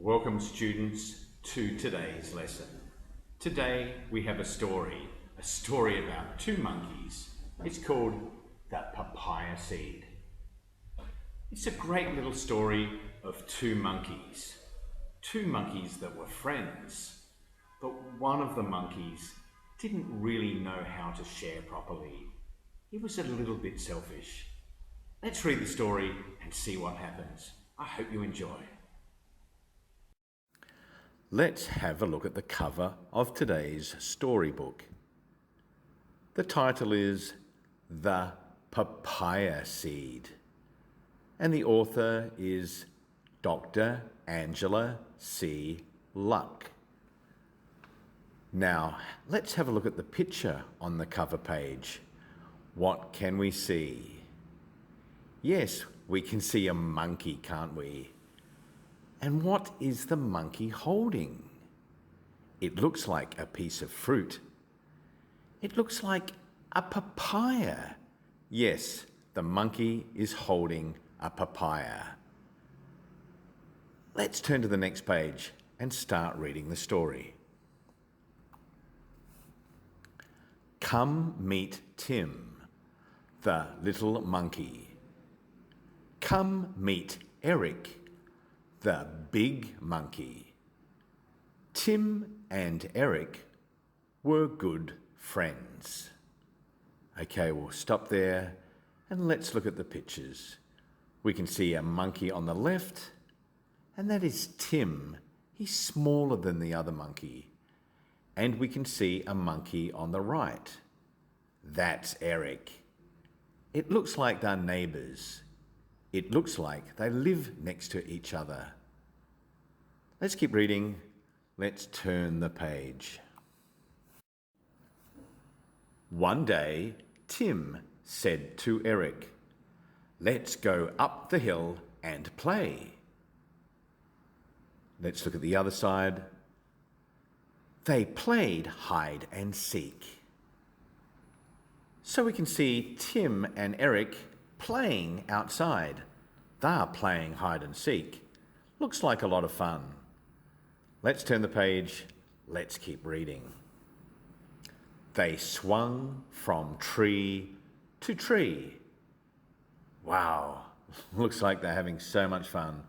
Welcome students to today's lesson. Today we have a story about two monkeys. It's called the Papaya Seed. It's a great little story of two monkeys that were friends, but one of the monkeys didn't really know how to share properly. He was a little bit selfish. Let's read the story and see what happens. I hope you enjoy. Let's have a look at the cover of today's storybook. The title is The Papaya Seed, and the author is Dr. Angela C. Luck. Now, let's have a look at the picture on the cover page. What can we see? Yes, we can see a monkey, can't we? And what is the monkey holding? It looks like a piece of fruit. It looks like a papaya. Yes, the monkey is holding a papaya. Let's turn to the next page and start reading the story. Come meet Tim, the little monkey. Come meet Eric, the big monkey. Tim and Eric were good friends. Okay, we'll stop there and let's look at the pictures. We can see a monkey on the left, and that is Tim. He's smaller than the other monkey. And we can see a monkey on the right. That's Eric. It looks like they're neighbours. It looks like they live next to each other. Let's keep reading. Let's turn the page. One day, Tim said to Eric, "Let's go up the hill and play." Let's look at the other side. They played hide and seek. So we can see Tim and Eric playing outside. They're playing hide and seek. Looks like a lot of fun. Let's turn the page. Let's keep reading. They swung from tree to tree. Wow, looks like they're having so much fun.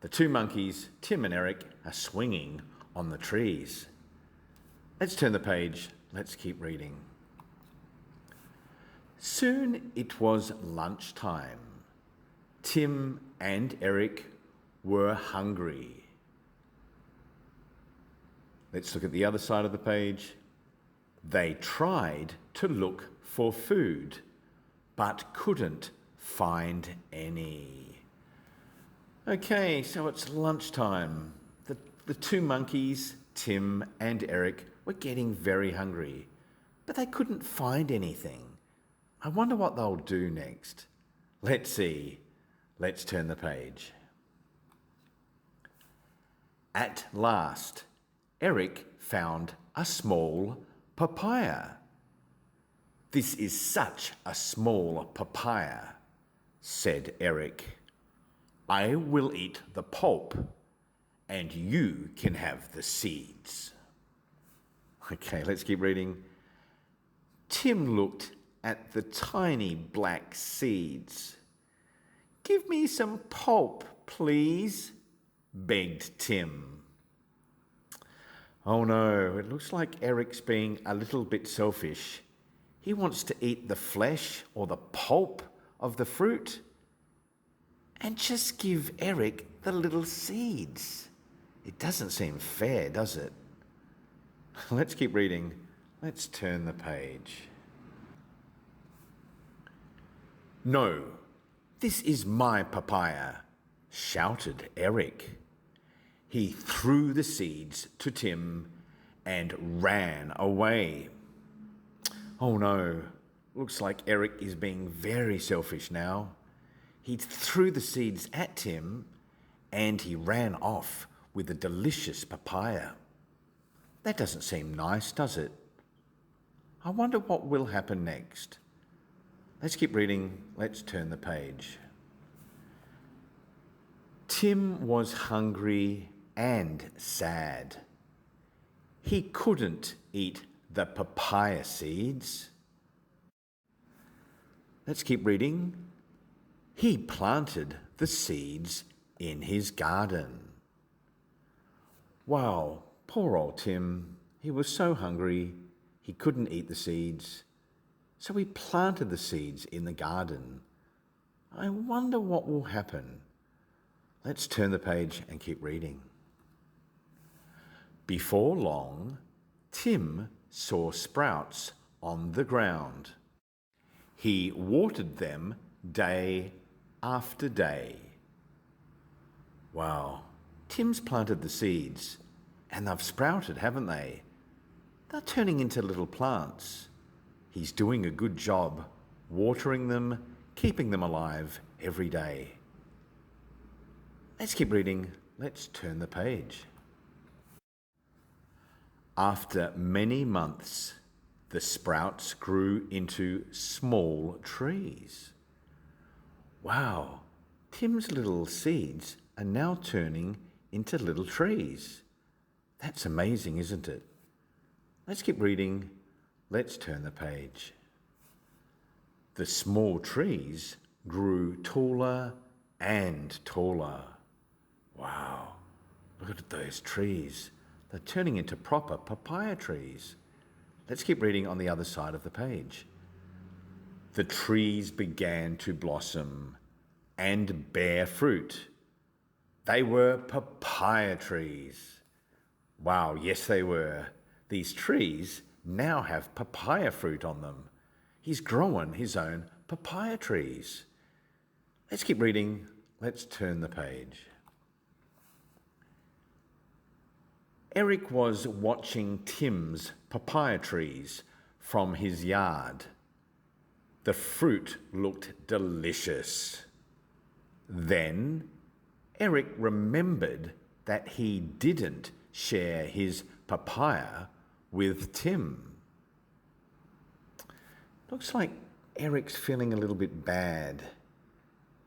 The two monkeys, Tim and Eric, are swinging on the trees. Let's turn the page. Let's keep reading. Soon it was lunchtime. Tim and Eric were hungry. Let's look at the other side of the page. They tried to look for food, but couldn't find any. Okay, so it's lunchtime. The two monkeys, Tim and Eric, were getting very hungry, but they couldn't find anything. I wonder what they'll do next. Let's see. Let's turn the page. At last, Eric found a small papaya. "This is such a small papaya," said Eric. "I will eat the pulp, and you can have the seeds." Okay, let's keep reading. Tim looked at the tiny black seeds. "Give me some pulp, please," begged Tim. Oh no, it looks like Eric's being a little bit selfish. He wants to eat the flesh or the pulp of the fruit and just give Eric the little seeds. It doesn't seem fair, does it? Let's keep reading. Let's turn the page. "No, this is my papaya," shouted Eric. He threw the seeds to Tim and ran away. Oh no, looks like Eric is being very selfish now. He threw the seeds at Tim and he ran off with a delicious papaya. That doesn't seem nice, does it? I wonder what will happen next. Let's keep reading. Let's turn the page. Tim was hungry and sad. He couldn't eat the papaya seeds. Let's keep reading. He planted the seeds in his garden. Wow, poor old Tim. He was so hungry, he couldn't eat the seeds. So he planted the seeds in the garden. I wonder what will happen. Let's turn the page and keep reading. Before long, Tim saw sprouts on the ground. He watered them day after day. Wow, Tim's planted the seeds and they've sprouted, haven't they? They're turning into little plants. He's doing a good job watering them, keeping them alive every day. Let's keep reading. Let's turn the page. After many months, the sprouts grew into small trees. Wow, Tim's little seeds are now turning into little trees. That's amazing, isn't it? Let's keep reading. Let's turn the page. The small trees grew taller and taller. Wow, look at those trees. They're turning into proper papaya trees. Let's keep reading on the other side of the page. The trees began to blossom and bear fruit. They were papaya trees. Wow, yes they were. These trees now have papaya fruit on them. He's grown his own papaya trees. Let's keep reading. Let's turn the page. Eric was watching Tim's papaya trees from his yard. The fruit looked delicious. Then Eric remembered that he didn't share his papaya with Tim. Looks like Eric's feeling a little bit bad.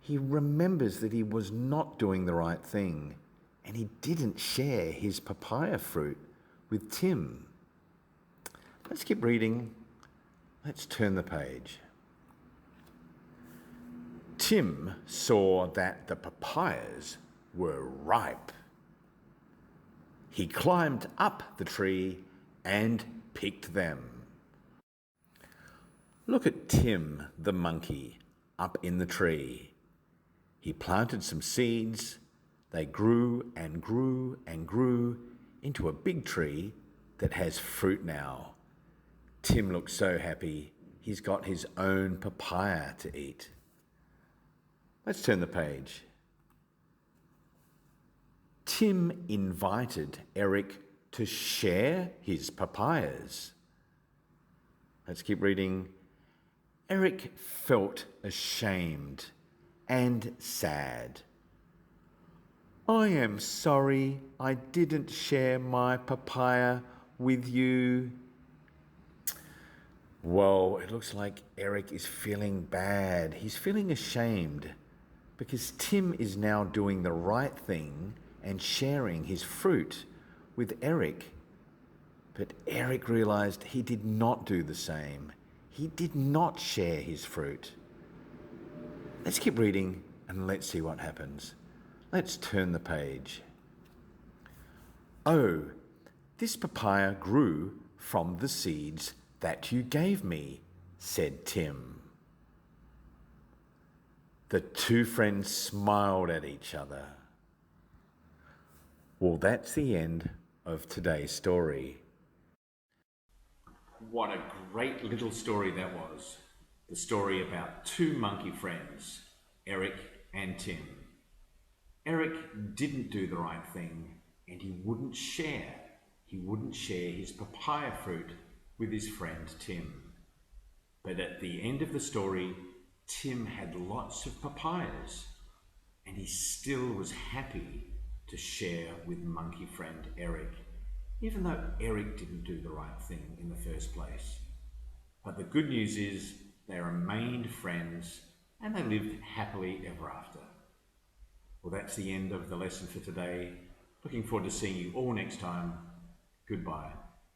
He remembers that he was not doing the right thing and he didn't share his papaya fruit with Tim. Let's keep reading. Let's turn the page. Tim saw that the papayas were ripe. He climbed up the tree and picked them. Look at Tim the monkey up in the tree. He planted some seeds. They grew and grew and grew into a big tree that has fruit now. Tim looks so happy. He's got his own papaya to eat. Let's turn the page. Tim invited Eric to share his papayas. Let's keep reading. Eric felt ashamed and sad. I am sorry I didn't share my papaya with you. Well, it looks like Eric is feeling bad. He's feeling ashamed because Tim is now doing the right thing and sharing his fruit with Eric. But Eric realized he did not do the same. He did not share his fruit. Let's keep reading and let's see what happens. Let's turn the page. Oh, this papaya grew from the seeds that you gave me, said Tim. The two friends smiled at each other. Well, that's the end of today's story. What a great little story that was. The story about two monkey friends, Eric and Tim. Eric didn't do the right thing and he wouldn't share. He wouldn't share his papaya fruit with his friend Tim. But at the end of the story, Tim had lots of papayas and he still was happy to share with monkey friend Eric, even though Eric didn't do the right thing in the first place. But the good news is they remained friends and they lived happily ever after. Well, that's the end of the lesson for today. Looking forward to seeing you all next time. Goodbye.